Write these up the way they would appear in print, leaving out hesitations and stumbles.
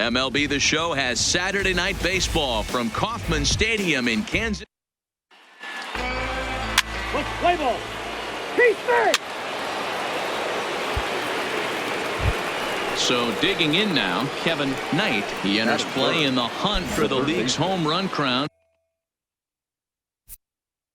MLB The Show has Saturday Night Baseball from Kauffman Stadium in Kansas. Let's play ball. Keep third. So digging in now, Kevin Knight. He enters play in the hunt for the league's home run crown.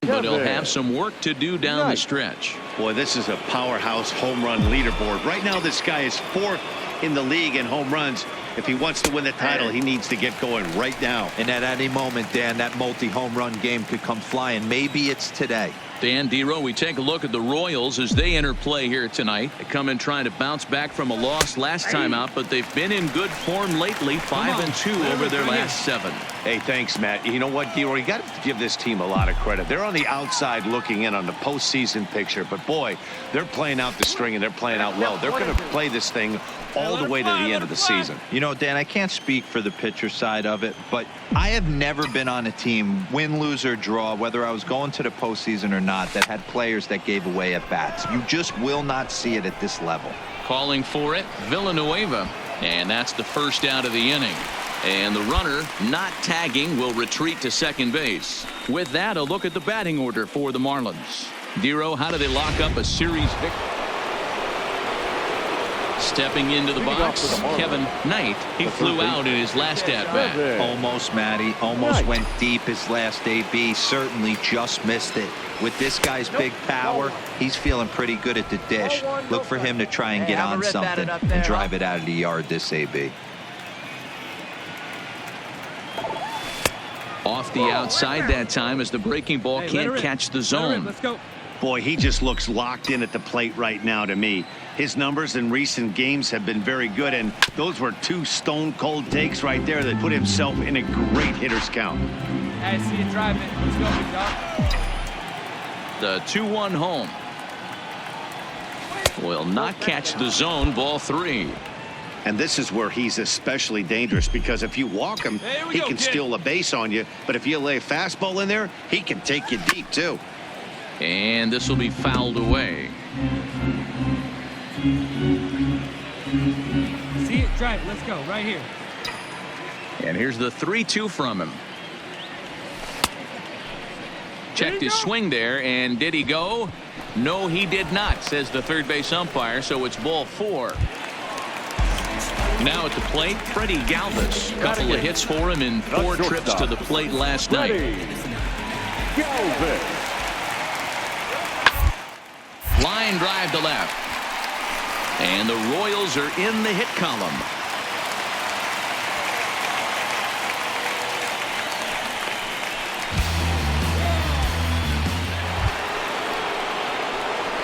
But he'll have some work to do down the stretch. Boy, this is a powerhouse home run leaderboard. Right now, this guy is 4th in the league in home runs. If he wants to win the title, he needs to get going right now. And at any moment, Dan, that multi-home run game could come flying. Maybe it's today. Dan Dero, we take a look at the Royals as they enter play here tonight. They come in trying to bounce back from a loss last time out, but they've been in good form lately, 5-2 over their last 7. Hey, thanks, Matt. You know what, Dero? You got to give this team a lot of credit. They're on the outside looking in on the postseason picture, but boy, they're playing out the string and they're playing out well. They're going to play this thing all the way to the end of the season. You know, Dan, I can't speak for the pitcher side of it, but I have never been on a team, win, lose, or draw, whether I was going to the postseason or not, that had players that gave away at bats. You just will not see it at this level. Calling for it, Villanueva, and that's the first out of the inning. And the runner, not tagging, will retreat to second base. With that, a look at the batting order for the Marlins. Dero, how do they lock up a series victory? Stepping into the box, Kevin Knight. He flew out in his last at-bat. Almost, Matty. Almost went deep his last AB. Certainly just missed it. With this guy's big power, he's feeling pretty good at the dish. Look for him to try and get on something and drive it out of the yard this AB. Off the outside that time as the breaking ball can't catch the zone. Let's go. Boy, he just looks locked in at the plate right now to me. His numbers in recent games have been very good, and those were 2 stone-cold takes right there that put himself in a great hitter's count. I see you driving. Let's go, big dog. The 2-1 home. Will not catch the zone, ball 3. And this is where he's especially dangerous, because if you walk him, he can steal a base on you. But if you lay a fastball in there, he can take you deep, too. And this will be fouled away. See it, drive. Let's go right here. And here's the 3-2 from him. Checked his swing there, and did he go? No, he did not, says the third base umpire, so it's ball 4. Now at the plate, Freddie Galvis. A couple of hits for him in 4 trips to the plate last night. Line drive to left. And the Royals are in the hit column.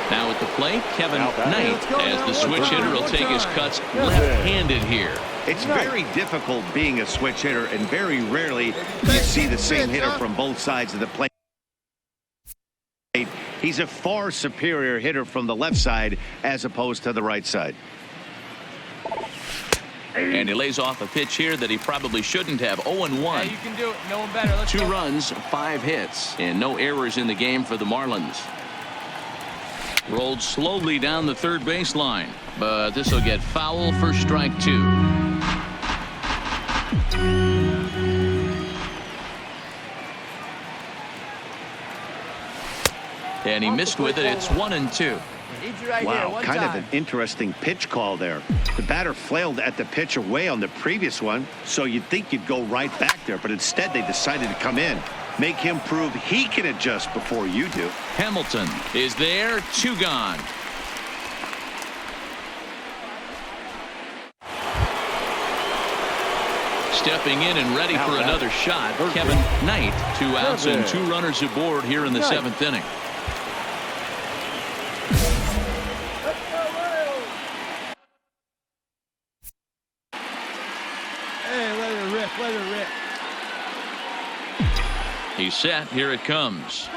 Now at the plate, Kevin Knight, as the switch hitter will take his cuts left-handed here. It's very difficult being a switch hitter, and very rarely you see the same hitter from both sides of the plate. He's a far superior hitter from the left side as opposed to the right side. And he lays off a pitch here that he probably shouldn't have. 0-1. Hey, you can do it. No one better. Let's 2 go. runs, 5 hits, and no errors in the game for the Marlins. Rolled slowly down the third baseline, but this will get foul for strike 2. And he missed with it. It's 1-2. Wow, kind of an interesting pitch call there. The batter flailed at the pitch away on the previous one, so you'd think you'd go right back there, but instead they decided to come in. Make him prove he can adjust before you do. Hamilton is there, 2 gone. Stepping in and ready for another shot, Kevin Knight. 2 outs and 2 runners aboard here in the 7th inning. Hey, let it rip. Let it rip. He's set. Here it comes.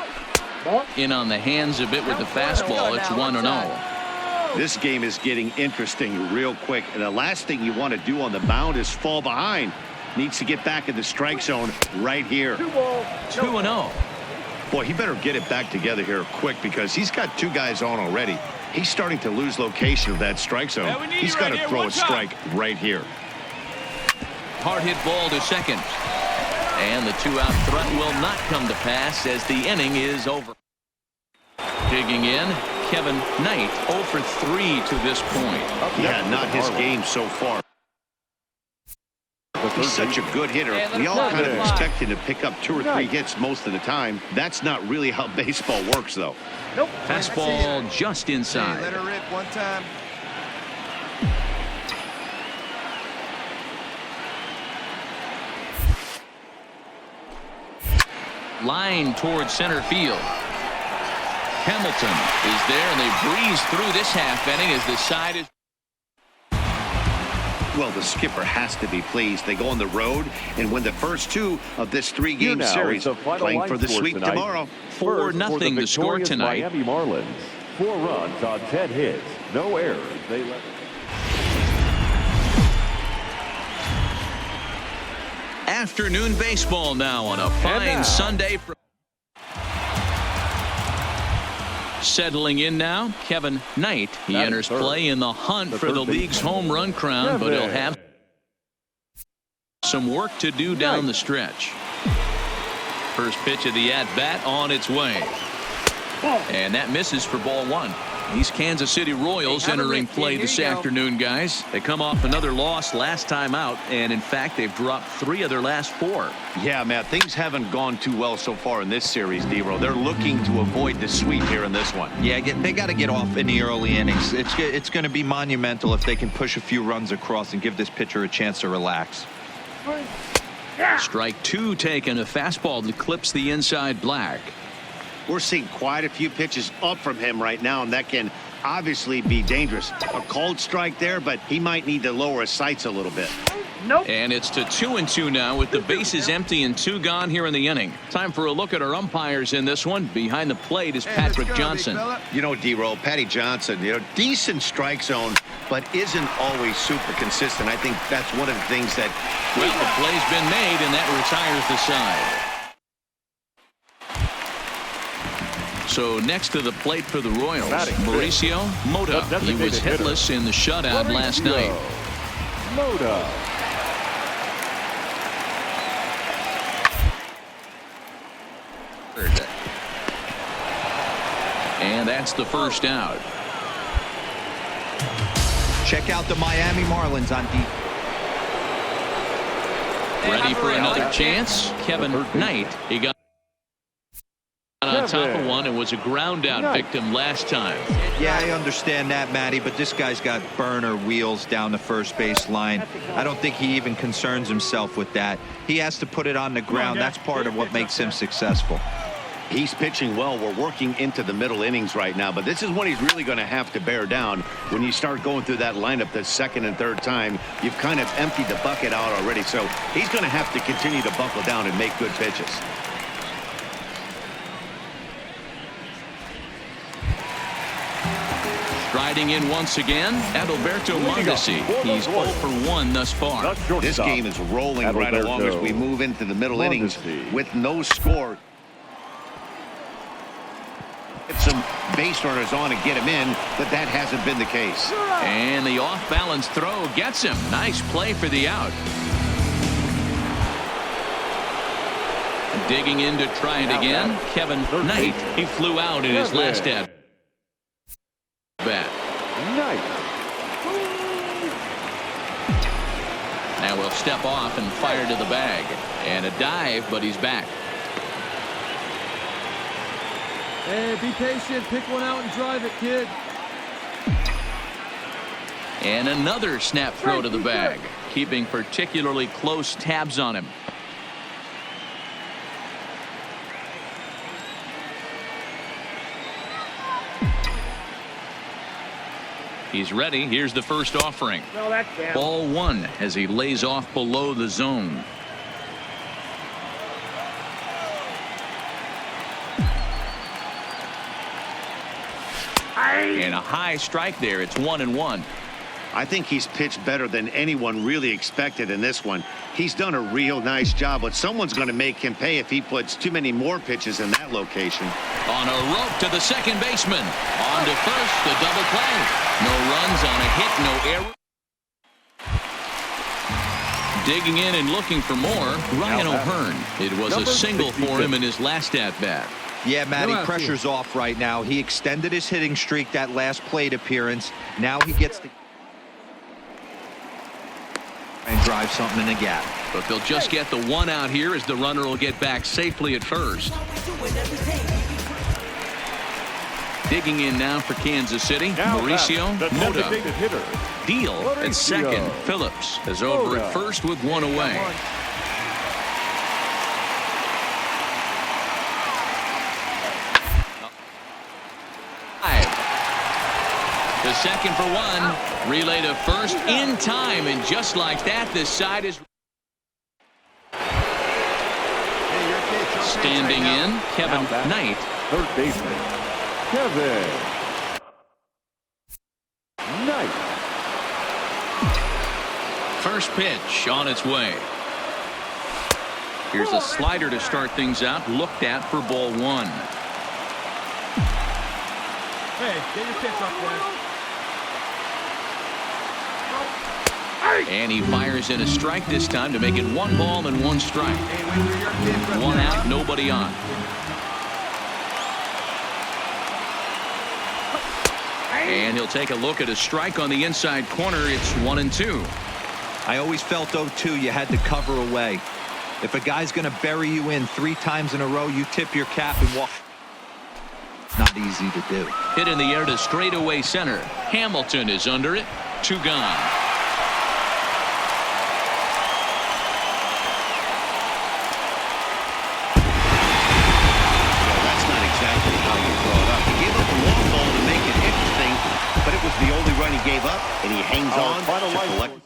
In on the hands a bit with the fastball. It's 1-0. This game is getting interesting real quick, and the last thing you want to do on the mound is fall behind. Needs to get back in the strike zone right here. 2-0. Boy, he better get it back together here quick, because he's got 2 guys on already. He's starting to lose location of that strike zone. He's got to throw a strike right here. hard hit ball to second. And the 2-out threat will not come to pass as the inning is over. Digging in, Kevin Knight 0 for 3 to this point. Yeah, not his game so far. He's such a good hitter. We all kind of expect him to pick up 2 or 3 hits most of the time. That's not really how baseball works, though. Nope. Fastball just inside. Let her rip one time. Line towards center field. Hamilton is there, and they breeze through this half inning as the side is. Well, the skipper has to be pleased. They go on the road and win the first 2 of this 3-game series, playing for the sweep tomorrow. 4-0 the score tonight. Miami Marlins. 4 runs on 10 hits, no errors. They let. Afternoon baseball now on a fine Sunday. Settling in now, Kevin Knight. He enters play in the hunt for the league's home run crown, but he'll have some work to do down the stretch. First pitch of the at-bat on its way. And that misses for ball 1. These Kansas City Royals entering play this afternoon, guys. They come off another loss last time out, and in fact, they've dropped 3 of their last 4. Yeah, Matt, things haven't gone too well so far in this series, D-Row. They're looking to avoid the sweep here in this one. Yeah, they got to get off in the early innings. It's going to be monumental if they can push a few runs across and give this pitcher a chance to relax. Strike 2 taken. A fastball that clips the inside black. We're seeing quite a few pitches up from him right now, and that can obviously be dangerous. A called strike there, but he might need to lower his sights a little bit. Nope. And it's to 2-2 now with the bases empty and 2 gone here in the inning. Time for a look at our umpires in this one. Behind the plate is Patrick Johnson. You know, D-Roll, Patty Johnson, decent strike zone, but isn't always super consistent. I think that's one of the things that... Well, the play's been made, and that retires the side. So next to the plate for the Royals, Mauricio Mota. He was hitless in the shutout last night. Mota. And that's the first out. Check out the Miami Marlins on deep. Ready for another chance? Kevin Knight. He got on top of one and was a ground out victim last time. Yeah, I understand that, Matty, but this guy's got burner wheels down the first base line. I don't think he even concerns himself with that. He has to put it on the ground. That's part of what makes him successful. He's pitching well. We're working into the middle innings right now, but this is when he's really going to have to bear down. When you start going through that lineup the second and third time, you've kind of emptied the bucket out already, so he's going to have to continue to buckle down and make good pitches. Striding in once again, Adalberto Mondesi. He's 0 for 1 thus far. This game is rolling right along as we move into the middle innings with no score. Get some base runners on and get him in, but that hasn't been the case. And the off-balance throw gets him. Nice play for the out. Digging in to try it again, Kevin Knight. He flew out in his last at bat. Now we'll step off and fire to the bag. And a dive, but he's back. Hey, be patient. Pick one out and drive it, kid. And another snap throw to the bag, keeping particularly close tabs on him. He's ready. Here's the first offering. No, that's down. Ball 1 as he lays off below the zone. And a high strike there. It's 1-1. I think he's pitched better than anyone really expected in this one. He's done a real nice job, but someone's going to make him pay if he puts too many more pitches in that location. On a rope to the second baseman. On to first, the double play. No runs on a hit, no error. Digging in and looking for more, Ryan O'Hearn. It was a single for him in his last at-bat. Yeah, Matty, pressure's off right now. He extended his hitting streak that last plate appearance. Now he gets to and drive something in the gap. But they'll just get the one out here as the runner will get back safely at first. Digging in now for Kansas City, Mauricio Mota. Deal at second. Phillips is over at first with one away. The second for one. Relay to first in time, and just like that, this side is standing in. Kevin Knight. Third baseman, Kevin Knight. First pitch on its way. Here's a slider to start things out. Looked at for ball one. Hey, get your pitch up there. And he fires in a strike this time to make it 1 ball and 1 strike. One out, nobody on. And he'll take a look at a strike on the inside corner. It's 1-2. I always felt 0-2 you had to cover away. If a guy's going to bury you in 3 times in a row, you tip your cap and walk. Not easy to do. Hit in the air to straightaway center. Hamilton is under it. 2 gone. The only run he gave up, and he hangs on to collect.